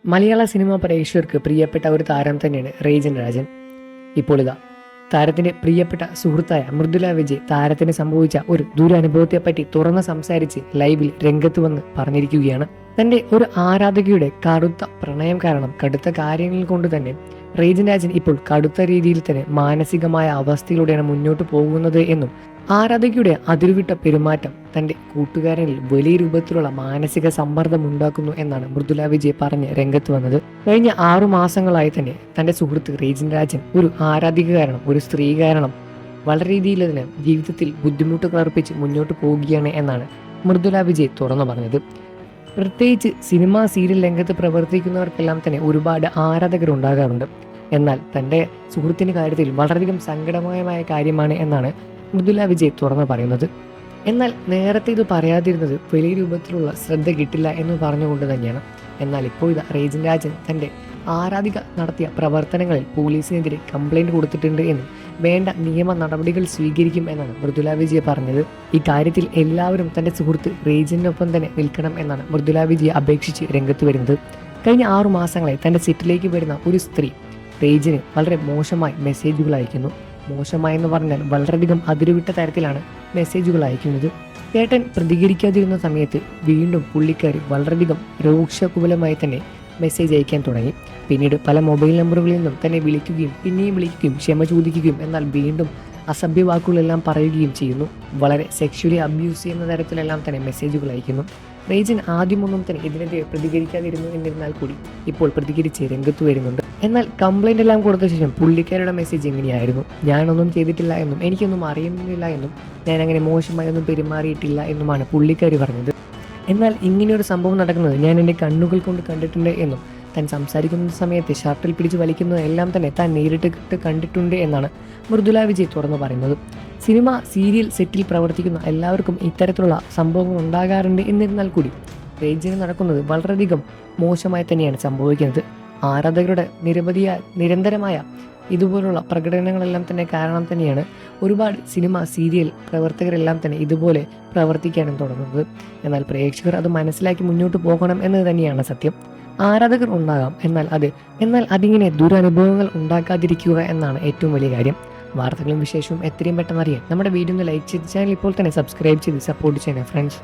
മലയാള cinema പ്രേക്ഷകർക്ക് പ്രിയപ്പെട്ട ഒരു താരം തന്നെയാണ് റേജൻ രാജൻ. ഇപ്പോൾ ഇതാ താരത്തിന്റെ പ്രിയപ്പെട്ട സുഹൃത്തായ മൃദുല വിജയ് താരത്തിന് സംഭവിച്ച ഒരു ദുരനുഭവത്തെപ്പറ്റി തുറന്ന് സംസാരിച്ച് ലൈവിൽ രംഗത്ത് വന്ന് പറഞ്ഞിരിക്കുകയാണ്. തന്റെ ഒരു ആരാധകയുടെ കടുത്ത പ്രണയം കാരണം കടുത്ത കാര്യങ്ങൾ കൊണ്ട് തന്നെ റേജൻ രാജൻ ഇപ്പോൾ കടുത്ത രീതിയിൽ തന്നെ മാനസികമായ അവസ്ഥയിലൂടെയാണ് മുന്നോട്ട് പോകുന്നത് എന്നും ആരാധകയുടെ അതിർവിട്ട പെരുമാറ്റം തന്റെ കൂട്ടുകാരനിൽ വലിയ രൂപത്തിലുള്ള മാനസിക സമ്മർദ്ദം ഉണ്ടാക്കുന്നു എന്നാണ് മൃദുല വിജയ് പറഞ്ഞ് രംഗത്ത് വന്നത്. കഴിഞ്ഞ 6 മാസങ്ങളായി തന്നെ തന്റെ സുഹൃത്ത് റേജൻ രാജൻ ഒരു ആരാധിക കാരണം, ഒരു സ്ത്രീ കാരണം വളരെ രീതിയിൽ തന്നെ ജീവിതത്തിൽ ബുദ്ധിമുട്ടുകൾ അർപ്പിച്ച് മുന്നോട്ട് പോവുകയാണ് എന്നാണ് മൃദുല വിജയ് തുറന്നു പറഞ്ഞത്. പ്രത്യേകിച്ച് സിനിമ സീരിയൽ രംഗത്ത് പ്രവർത്തിക്കുന്നവർക്കെല്ലാം തന്നെ ഒരുപാട് ആരാധകർ ഉണ്ടാകാറുണ്ട്. എന്നാൽ തൻ്റെ സുഹൃത്തിൻ്റെ കാര്യത്തിൽ വളരെയധികം സങ്കടമയമായ കാര്യമാണ് എന്നാണ് മൃദുല വിജയ് തുറന്നു പറയുന്നത്. എന്നാൽ നേരത്തെ ഇത് പറയാതിരുന്നത് വലിയ രൂപത്തിലുള്ള ശ്രദ്ധ കിട്ടില്ല എന്ന് പറഞ്ഞുകൊണ്ട് തന്നെയാണ്. എന്നാൽ ഇപ്പോൾ ഇത് റേജൻ രാജൻ തൻ്റെ ആരാധിക നടത്തിയ പ്രവർത്തനങ്ങളിൽ പോലീസിനെതിരെ കംപ്ലൈൻറ്റ് കൊടുത്തിട്ടുണ്ട് എന്നും വേണ്ട നിയമ നടപടികൾ സ്വീകരിക്കും എന്നാണ് മൃദുല വിജയ് പറഞ്ഞത്. ഈ കാര്യത്തിൽ എല്ലാവരും തൻ്റെ സുഹൃത്ത് റേജനൊപ്പം തന്നെ നിൽക്കണം എന്നാണ് മൃദുല വിജയ് അപേക്ഷിച്ച് രംഗത്ത് വരുന്നത്. കഴിഞ്ഞ 6 മാസങ്ങളായി തൻ്റെ സെറ്റിലേക്ക് വരുന്ന ഒരു സ്ത്രീ റേജന് വളരെ മോശമായി മെസ്സേജുകൾ അയക്കുന്നു. മോശമായെന്ന് പറഞ്ഞാൽ വളരെയധികം അതിരുവിട്ട തരത്തിലാണ് മെസ്സേജുകൾ അയക്കുന്നത്. ചേട്ടൻ പ്രതികരിക്കാതിരുന്ന സമയത്ത് വീണ്ടും പുള്ളിക്കാരി വളരെയധികം രൂക്ഷകുലമായി തന്നെ മെസ്സേജ് അയക്കാൻ തുടങ്ങി. പിന്നീട് പല മൊബൈൽ നമ്പറുകളിൽ നിന്നും തന്നെ വിളിക്കുകയും പിന്നെയും വിളിക്കുകയും ക്ഷമ ചോദിക്കുകയും എന്നാൽ വീണ്ടും അസഭ്യ വാക്കുകളെല്ലാം പറയുകയും ചെയ്യുന്നു. വളരെ സെക്ഷുവലി അബ്യൂസ് ചെയ്യുന്ന തരത്തിലെല്ലാം തന്നെ മെസ്സേജുകൾ അയക്കുന്നു. റേജൻ ആദ്യമൊന്നും തന്നെ ഇതിനെതിരെ പ്രതികരിക്കാതിരുന്നു എന്നിരുന്നാൽ കൂടി ഇപ്പോൾ പ്രതികരിച്ച് രംഗത്ത് വരുന്നുണ്ട്. എന്നാൽ കംപ്ലൈൻ്റ് എല്ലാം കൊടുത്ത ശേഷം പുള്ളിക്കാരുടെ മെസ്സേജ് എങ്ങനെയായിരുന്നു, ഞാനൊന്നും ചെയ്തിട്ടില്ല എന്നും എനിക്കൊന്നും അറിയുന്നില്ല എന്നും ഞാൻ അങ്ങനെ മോശമായൊന്നും പെരുമാറിയിട്ടില്ല എന്നുമാണ് പുള്ളിക്കാരി പറഞ്ഞത്. എന്നാൽ ഇങ്ങനെയൊരു സംഭവം നടക്കുന്നത് ഞാൻ എൻ്റെ കണ്ണുകൾ കൊണ്ട് കണ്ടിട്ടുണ്ട് എന്നും താൻ സംസാരിക്കുന്ന സമയത്ത് ഷർട്ടിൽ പിടിച്ച് വലിക്കുന്നതെല്ലാം തന്നെ താൻ നേരിട്ട് കണ്ടിട്ടുണ്ട് എന്നാണ് മൃദുല വിജയ് തുറന്നു പറയുന്നത്. സിനിമ സീരിയൽ സെറ്റിൽ പ്രവർത്തിക്കുന്ന എല്ലാവർക്കും ഇത്തരത്തിലുള്ള സംഭവങ്ങൾ ഉണ്ടാകാറുണ്ട് എന്നിരുന്നാൽ കൂടി റേജിന് നടക്കുന്നത് വളരെയധികം മോശമായി തന്നെയാണ് സംഭവിക്കുന്നത്. ആരാധകരുടെ നിരന്തരമായ ഇതുപോലുള്ള പ്രകടനങ്ങളെല്ലാം തന്നെ കാരണം തന്നെയാണ് ഒരുപാട് സിനിമ സീരിയൽ പ്രവർത്തകരെല്ലാം തന്നെ ഇതുപോലെ പ്രവർത്തിക്കാനും തുടങ്ങുന്നത്. എന്നാൽ പ്രേക്ഷകർ അത് മനസ്സിലാക്കി മുന്നോട്ട് പോകണം എന്ന് തന്നെയാണ് സത്യം. ആരാധകർ ഉണ്ടാകാം, എന്നാൽ അതിങ്ങനെ ദുരനുഭവങ്ങൾ ഉണ്ടാക്കാതിരിക്കുക എന്നാണ് ഏറ്റവും വലിയ കാര്യം. വാർത്തകളും വിശേഷവും എത്രയും പെട്ടെന്ന് അറിയാൻ നമ്മുടെ വീഡിയോ ഒന്ന് ലൈക്ക് ചെയ്ത് ചാനൽ ഇപ്പോൾ തന്നെ സബ്സ്ക്രൈബ് ചെയ്ത് സപ്പോർട്ട് ചെയ്യണം ഫ്രണ്ട്സ്.